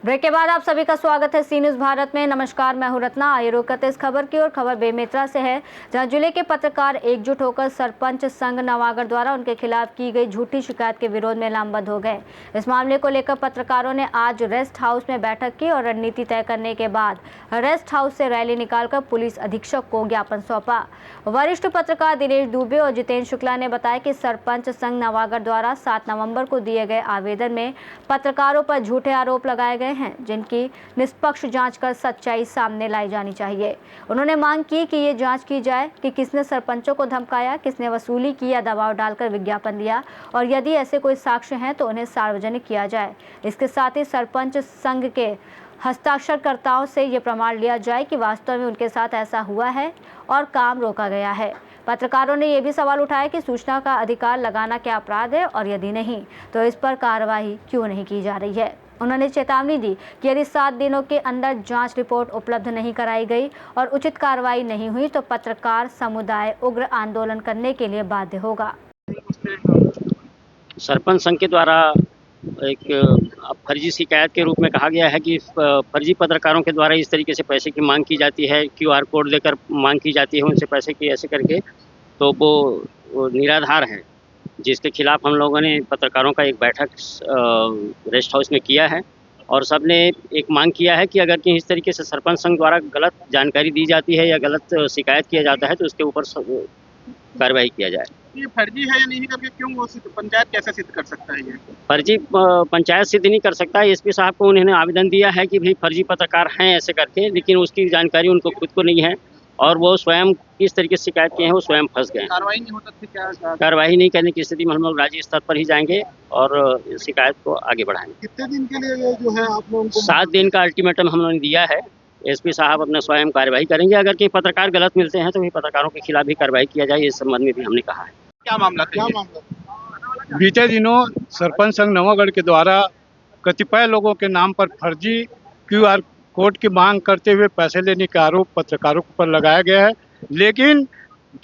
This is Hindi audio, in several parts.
ब्रेक के बाद आप सभी का स्वागत है सी न्यूज़ भारत में। नमस्कार, मैं हूं रत्ना। आइए रुक करते इस खबर की और खबर बेमेतरा से है, जहां जिले के पत्रकार एकजुट होकर सरपंच संघ नवागढ़ द्वारा उनके खिलाफ की गई झूठी शिकायत के विरोध में लामबंद हो गए। इस मामले को लेकर पत्रकारों ने आज रेस्ट हाउस में बैठक की और रणनीति तय करने के बाद रेस्ट हाउस से रैली निकालकर पुलिस अधीक्षक को ज्ञापन सौंपा। वरिष्ठ पत्रकार दिनेश दुबे और जितेंद्र शुक्ला ने बताया कि सरपंच संघ नवागढ़ द्वारा 7 नवंबर को दिए गए आवेदन में पत्रकारों पर झूठे आरोप लगाए गए हैं, जिनकी निष्पक्ष जांच कर सच्चाई सामने लाई जानी चाहिए। उन्होंने मांग की कि ये जांच की जाए कि किसने सरपंचों को धमकाया, किसने वसूली की या दबाव डालकर विज्ञापन दिया, और यदि ऐसे कोई साक्ष्य हैं तो उन्हें सार्वजनिक किया जाए। इसके साथ ही सरपंच संघ के हस्ताक्षरकर्ताओं से ये प्रमाण लिया जाए कि वास्तव में उनके साथ ऐसा हुआ है और काम रोका गया है। पत्रकारों ने यह भी सवाल उठाया कि सूचना का अधिकार लगाना क्या अपराध है, और यदि नहीं तो इस पर कार्रवाई क्यों नहीं की जा रही है। उन्होंने चेतावनी दी कि यदि 7 दिनों के अंदर जांच रिपोर्ट उपलब्ध नहीं कराई गई और उचित कार्रवाई नहीं हुई तो पत्रकार समुदाय उग्र आंदोलन करने के लिए बाध्य होगा। सरपंच संघ के द्वारा एक फर्जी शिकायत के रूप में कहा गया है कि फर्जी पत्रकारों के द्वारा इस तरीके से पैसे की मांग की जाती है, QR कोड देकर मांग की जाती है उनसे पैसे की, ऐसे करके, तो वो निराधार है, जिसके खिलाफ हम लोगों ने पत्रकारों का एक बैठक रेस्ट हाउस में किया है और सब ने एक मांग किया है कि अगर कि इस तरीके से सरपंच संघ द्वारा गलत जानकारी दी जाती है या गलत शिकायत किया जाता है तो उसके ऊपर कार्रवाई किया जाए। ये फर्जी है या नहीं करके क्यों वो पंचायत कैसे सिद्ध कर सकता है? ये फर्जी पंचायत सिद्ध नहीं कर सकता है। एसपी साहब को उन्होंने आवेदन दिया है कि भाई फर्जी पत्रकार हैं ऐसे करके, लेकिन उसकी जानकारी उनको खुद को नहीं है और वो स्वयं किस तरीके से शिकायत किए हैं वो स्वयं फंस गए। कार्रवाई नहीं होता थी क्या? कार्रवाई नहीं करने की स्थिति में हम लोग राज्य स्तर पर ही जाएंगे और शिकायत को आगे बढ़ाएंगे। कितने दिन के लिए ये जो है आप लोगों को 7 दिन का अल्टीमेटम हम लोगों ने दिया है। एसपी साहब अपने स्वयं कार्रवाई करेंगे। अगर कोई पत्रकार गलत मिलते हैं तो भी पत्रकारों के खिलाफ भी कार्रवाई किया जाए, इस संबंध में भी हमने कहा है। क्या मामला था? बीते दिनों सरपंच संघ नवागढ़ के द्वारा कतिपय लोगों के नाम पर फर्जी QR कोड की मांग करते हुए पैसे लेने का आरोप पत्रकारों पर लगाया गया है, लेकिन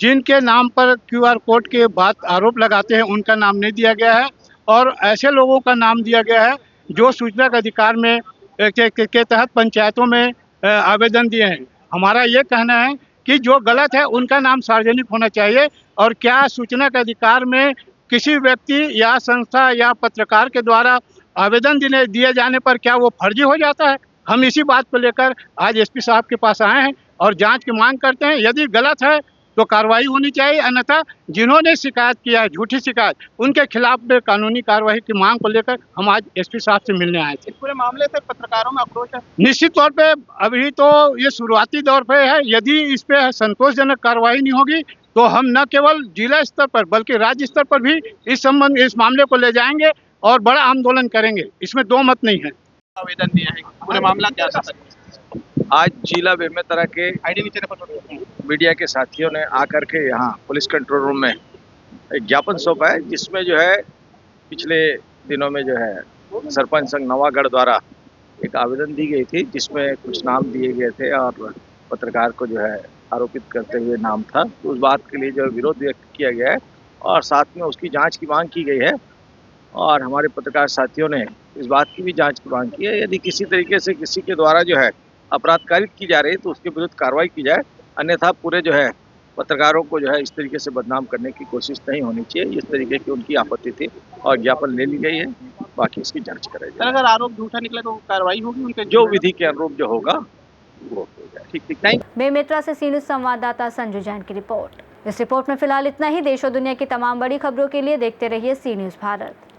जिनके नाम पर QR कोड के बाद आरोप लगाते हैं उनका नाम नहीं दिया गया है और ऐसे लोगों का नाम दिया गया है जो सूचना के अधिकार में के तहत पंचायतों में आवेदन दिए हैं। हमारा ये कहना है कि जो गलत है उनका नाम सार्वजनिक होना चाहिए। और क्या सूचना के अधिकार में किसी व्यक्ति या संस्था या पत्रकार के द्वारा आवेदन दिए जाने पर क्या वो फर्जी हो जाता है? हम इसी बात को लेकर आज एसपी साहब के पास आए हैं और जांच की मांग करते हैं। यदि गलत है तो कार्रवाई होनी चाहिए, अन्यथा जिन्होंने शिकायत किया है, झूठी शिकायत, उनके खिलाफ कानूनी कार्रवाई की मांग को लेकर हम आज एसपी साहब से मिलने आए थे। पूरे मामले से पत्रकारों में आक्रोश है। निश्चित तौर पे अभी तो ये शुरुआती दौर पे है। यदि इस पे संतोषजनक कार्रवाई नहीं होगी तो हम न केवल जिला स्तर पर बल्कि राज्य स्तर पर भी इस मामले को ले जाएंगे और बड़ा आंदोलन करेंगे, इसमें दो मत नहीं है। आवेदन दिया है, पूरे मामला क्या था? आज जिला बेमेतरा के मीडिया के साथियों ने आकर के यहाँ पुलिस कंट्रोल रूम में एक ज्ञापन सौंपा है, जिसमें जो है पिछले दिनों में जो है सरपंच संघ नवागढ़ द्वारा एक आवेदन दी गई थी, जिसमें कुछ नाम दिए गए थे और पत्रकार को जो है आरोपित करते हुए नाम था। तो उस बात के लिए जो विरोध व्यक्त किया गया है और साथ में उसकी जांच की मांग की गई है और हमारे पत्रकार साथियों ने इस बात की भी जांच की मांग की है। यदि किसी तरीके से किसी के द्वारा जो है अपराध कारित की जा रही है तो उसके विरुद्ध कार्रवाई की जाए, अन्यथा पूरे जो है पत्रकारों को जो है इस तरीके से बदनाम करने की कोशिश नहीं होनी चाहिए। इस तरीके की उनकी आपत्ति थी और ज्ञापन ले ली गई है, बाकी इसकी जांच कराई जाए। अगर आरोप झूठा निकले तो कार्रवाई होगी उनके जो विधि के अनुरूप जो होगा वो हो जाए। ठीक। Thank you. बेमेतरा से सी न्यूज़ संवाददाता संजू जैन की रिपोर्ट। इस रिपोर्ट में फिलहाल इतना ही। देश और दुनिया की तमाम बड़ी खबरों के लिए देखते रहिए सी न्यूज़ भारत।